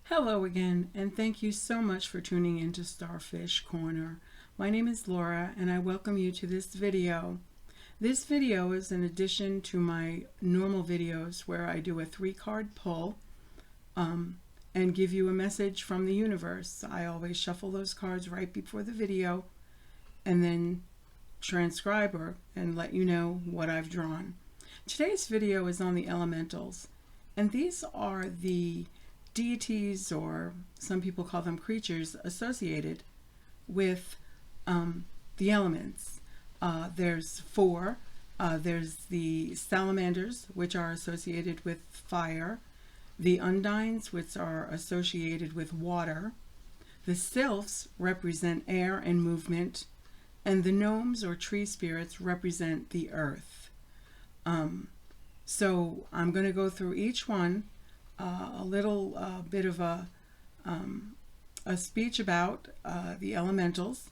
Hello again, and thank you so much for tuning into Starfish Corner. My name is Laura, and I welcome you to this video. This video is an addition to my normal videos where I do a 3-card pull and give you a message from the universe. I always shuffle those cards right before the video and then transcribe her and let you know what I've drawn. Today's video is on the elementals, and these are the deities, or some people call them creatures, associated with the elements. There's 4. There's the Salamanders, which are associated with fire, the Undines, which are associated with water, the Sylphs represent air and movement, and the Gnomes, or tree spirits, represent the earth. So I'm going to go through each one, a little bit of a speech about the elementals,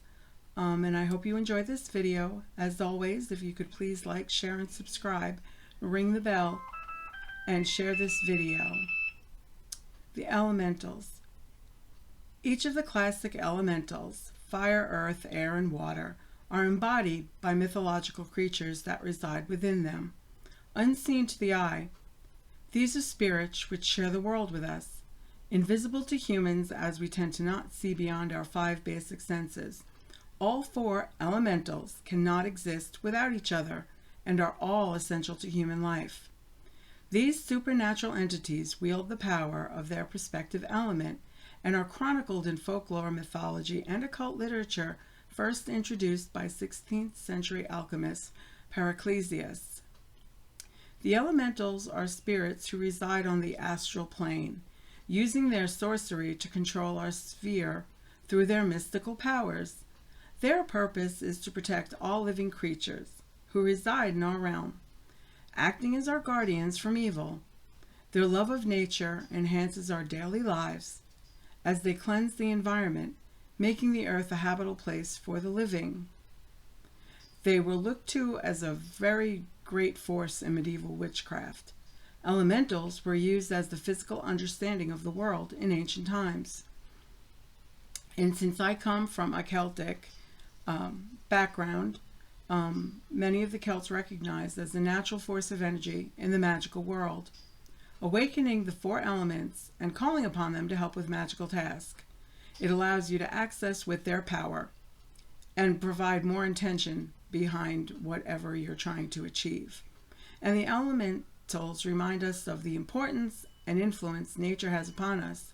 and I hope you enjoyed this video. As always, if you could please like, share, and subscribe, ring the bell, and share this video. The elementals. Each of the classic elementals, fire, earth, air, and water, are embodied by mythological creatures that reside within them. Unseen to the eye, these are spirits which share the world with us, invisible to humans as we tend to not see beyond our 5 basic senses. All 4 elementals cannot exist without each other and are all essential to human life. These supernatural entities wield the power of their respective element and are chronicled in folklore, mythology, and occult literature, first introduced by 16th century alchemist Paracelsus. The elementals are spirits who reside on the astral plane, using their sorcery to control our sphere through their mystical powers. Their purpose is to protect all living creatures who reside in our realm, acting as our guardians from evil. Their love of nature enhances our daily lives as they cleanse the environment, making the earth a habitable place for the living. They were looked to as a very great force in medieval witchcraft. Elementals were used as the physical understanding of the world in ancient times. And since I come from a Celtic background, many of the Celts recognized as the natural force of energy in the magical world, awakening the 4 elements and calling upon them to help with magical tasks. It allows you to access with their power and provide more intention behind whatever you're trying to achieve. And the elementals remind us of the importance and influence nature has upon us.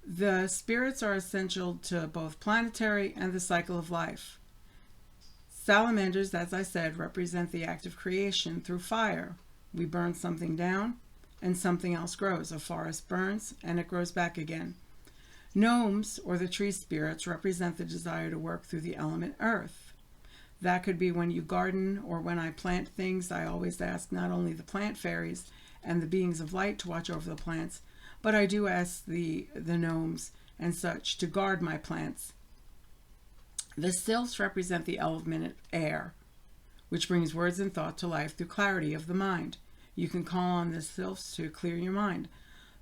The spirits are essential to both planetary and the cycle of life. Salamanders, as I said, represent the act of creation through fire. We burn something down and something else grows. A forest burns and it grows back again. Gnomes, or the tree spirits, represent the desire to work through the element earth. That could be when you garden or when I plant things. I always ask not only the plant fairies and the beings of light to watch over the plants, but I do ask the gnomes and such to guard my plants. The Sylphs represent the element air, which brings words and thought to life through clarity of the mind. You can call on the Sylphs to clear your mind.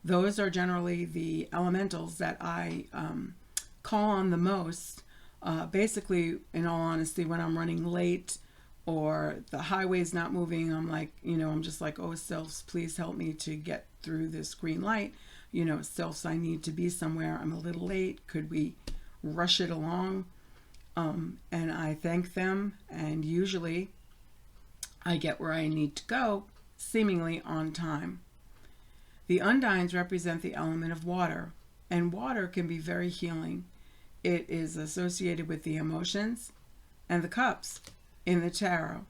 Those are generally the elementals that I call on the most. Basically, in all honesty, when I'm running late or the highway's not moving, I'm like, I'm just like, oh, Sylphs, please help me to get through this green light. Sylphs, I need to be somewhere. I'm a little late. Could we rush it along? And I thank them, and usually I get where I need to go, seemingly on time. The Undines represent the element of water, and water can be very healing. It is associated with the emotions and the cups in the tarot.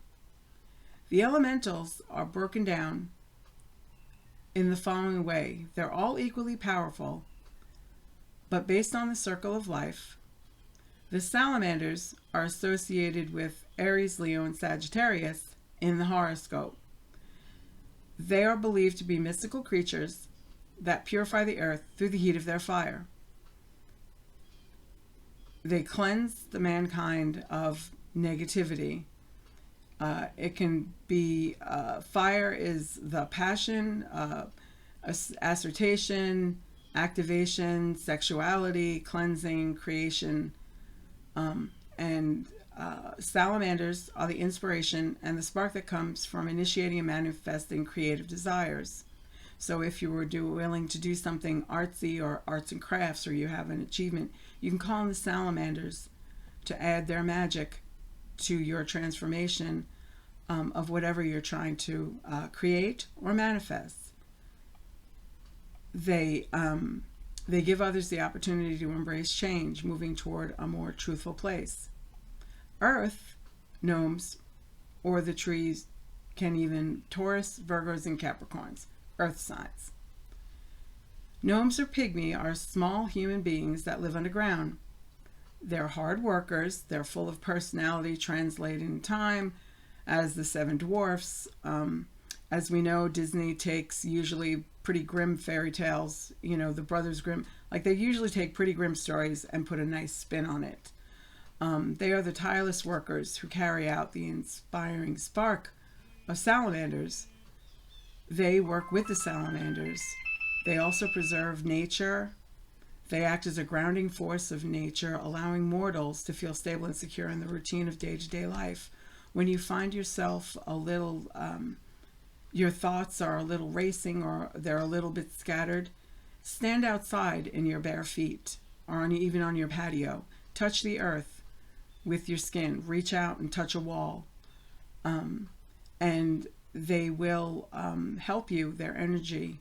The elementals are broken down in the following way. They're all equally powerful, but based on the circle of life. The Salamanders are associated with Aries, Leo, and Sagittarius in the horoscope. They are believed to be mystical creatures that purify the earth through the heat of their fire. They cleanse the mankind of negativity. It can be, fire is the passion, assertion, activation, sexuality, cleansing, creation, and salamanders are the inspiration and the spark that comes from initiating and manifesting creative desires. So if you were willing to do something artsy or arts and crafts, or you have an achievement, you can call on the salamanders to add their magic to your transformation of whatever you're trying to create or manifest. They give others the opportunity to embrace change, moving toward a more truthful place. Earth, gnomes, or the trees can even Taurus, Virgos, and Capricorns, earth signs. Gnomes or pygmy are small human beings that live underground. They're hard workers. They're full of personality, translated in time as the seven dwarfs. As we know, Disney takes usually pretty grim fairy tales, you know, the Brothers Grimm, like they usually take pretty grim stories and put a nice spin on it. They are the tireless workers who carry out the inspiring spark of salamanders. They work with the salamanders. They also preserve nature. They act as a grounding force of nature, allowing mortals to feel stable and secure in the routine of day-to-day life. When you find yourself a little, your thoughts are a little racing or they're a little bit scattered, stand outside in your bare feet or even on your patio. Touch the earth with your skin. Reach out and touch a wall. And they will help you, their energy.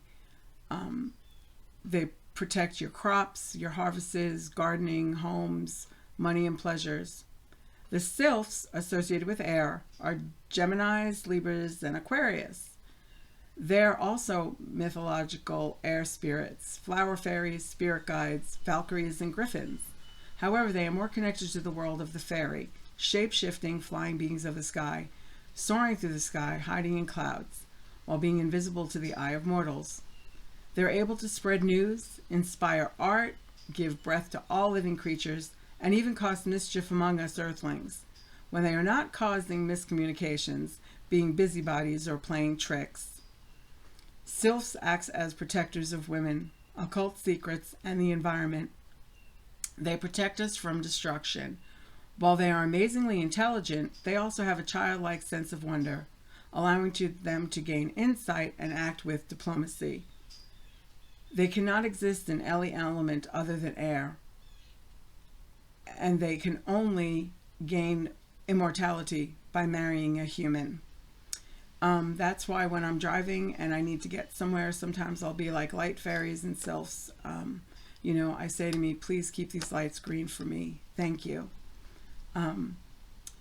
They protect your crops, your harvests, gardening, homes, money, and pleasures. The Sylphs, associated with air, are Geminis, Libras, and Aquarius. They're also mythological air spirits, flower fairies, spirit guides, valkyries, and griffins. However, they are more connected to the world of the fairy, shape-shifting flying beings of the sky, soaring through the sky, hiding in clouds, while being invisible to the eye of mortals. They're able to spread news, inspire art, give breath to all living creatures, and even cause mischief among us earthlings, when they are not causing miscommunications, being busybodies, or playing tricks. Sylphs acts as protectors of women, occult secrets, and the environment. They protect us from destruction. While they are amazingly intelligent, they also have a childlike sense of wonder, allowing them to gain insight and act with diplomacy. They cannot exist in any element other than air, and they can only gain immortality by marrying a human. That's why when I'm driving and I need to get somewhere, sometimes I'll be like light fairies and sylphs. You know, I say to me, please keep these lights green for me. Thank you.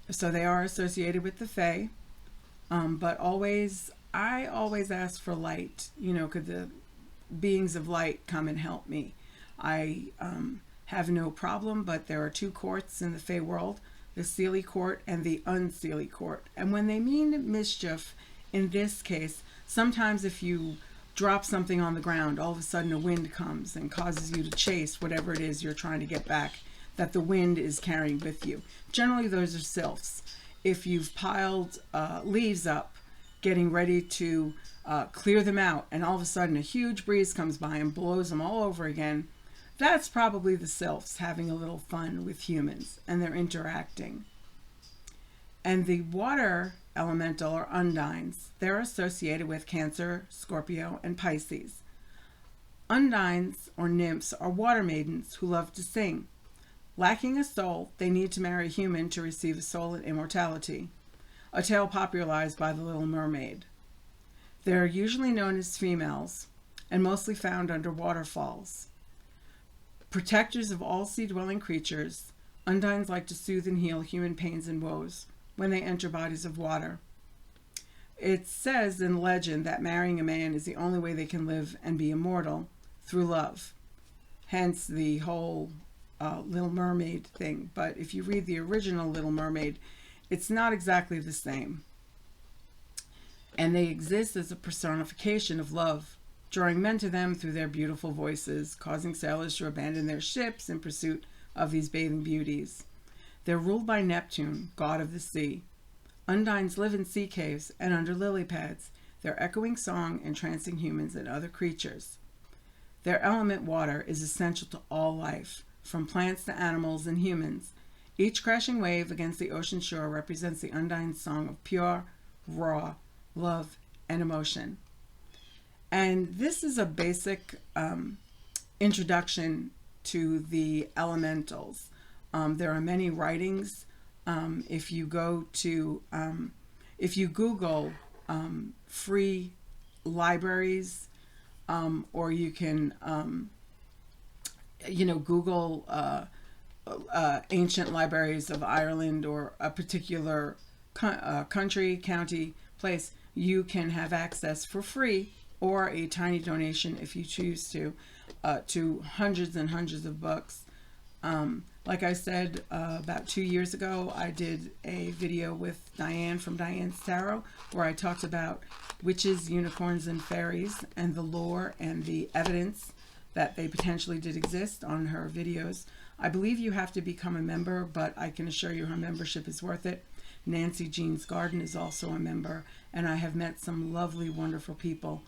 So they are associated with the fae, but I always ask for light. You know, could the beings of light come and help me? I have no problem, but there are two courts in the fae world, the Seelie court and the Unseelie court. And when they mean mischief, in this case, sometimes if you drop something on the ground, all of a sudden a wind comes and causes you to chase whatever it is you're trying to get back that the wind is carrying with you. Generally, those are sylphs. If you've piled leaves up, getting ready to clear them out, and all of a sudden a huge breeze comes by and blows them all over again, that's probably the sylphs having a little fun with humans, and they're interacting. And the water elemental, or Undines, they're associated with Cancer, Scorpio, and Pisces. Undines, or nymphs, are water maidens who love to sing. Lacking a soul, they need to marry a human to receive a soul and immortality, a tale popularized by the Little Mermaid. They're usually known as females and mostly found under waterfalls. Protectors of all sea-dwelling creatures, Undines like to soothe and heal human pains and woes when they enter bodies of water. It says in legend that marrying a man is the only way they can live and be immortal, through love. Hence the whole Little Mermaid thing. But if you read the original Little Mermaid, it's not exactly the same. And they exist as a personification of love, drawing men to them through their beautiful voices, causing sailors to abandon their ships in pursuit of these bathing beauties. They're ruled by Neptune, god of the sea. Undines live in sea caves and under lily pads, their echoing song entrancing humans and other creatures. Their element, water, is essential to all life, from plants to animals and humans. Each crashing wave against the ocean shore represents the Undines' song of pure, raw love and emotion. And this is a basic introduction to the elementals. There are many writings. If you Google free libraries, or you can, Google ancient libraries of Ireland or a particular country, county, place, you can have access for free or a tiny donation if you choose to hundreds and hundreds of books. Like I said, about 2 years ago, I did a video with Diane from Diane's Tarot where I talked about witches, unicorns, and fairies and the lore and the evidence that they potentially did exist on her videos. I believe you have to become a member, but I can assure you her membership is worth it. Nancy Jean's Garden is also a member, and I have met some lovely, wonderful people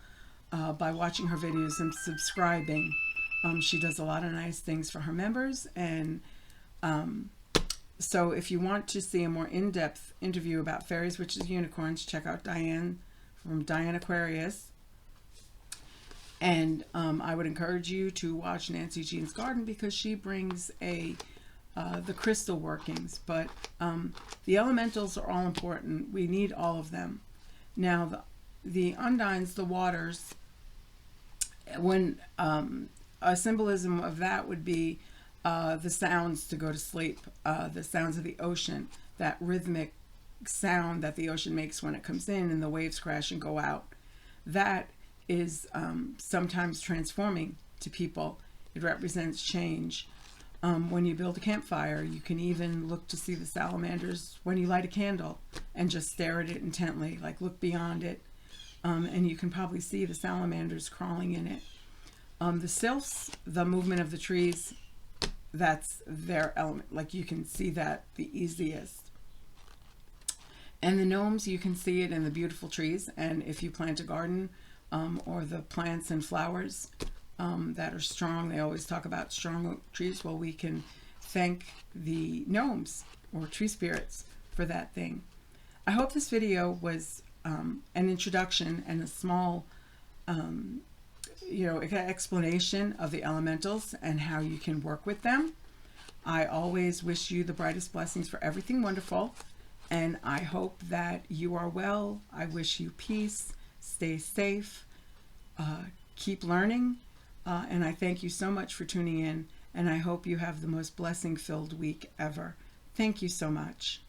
by watching her videos and subscribing. She does a lot of nice things for her members, and so if you want to see a more in-depth interview about fairies, witches, unicorns, check out Diane from Diane Aquarius. And I would encourage you to watch Nancy Jean's Garden because she brings the crystal workings. But the elementals are all important. We need all of them. Now, the Undines, the waters, when a symbolism of that would be the sounds to go to sleep, the sounds of the ocean, that rhythmic sound that the ocean makes when it comes in and the waves crash and go out. That is sometimes transforming to people. It represents change. When you build a campfire, you can even look to see the salamanders when you light a candle and just stare at it intently, like look beyond it, and you can probably see the salamanders crawling in it. The sylphs, the movement of the trees, that's their element. Like you can see that the easiest. And the gnomes, you can see it in the beautiful trees. And if you plant a garden, or the plants and flowers that are strong, they always talk about strong trees. Well, we can thank the gnomes or tree spirits for that thing. I hope this video was an introduction and a small explanation of the elementals and how you can work with them. I always wish you the brightest blessings for everything wonderful, and I hope that you are well. I wish you peace. Stay safe, keep learning, and I thank you so much for tuning in, and I hope you have the most blessing-filled week ever. Thank you so much.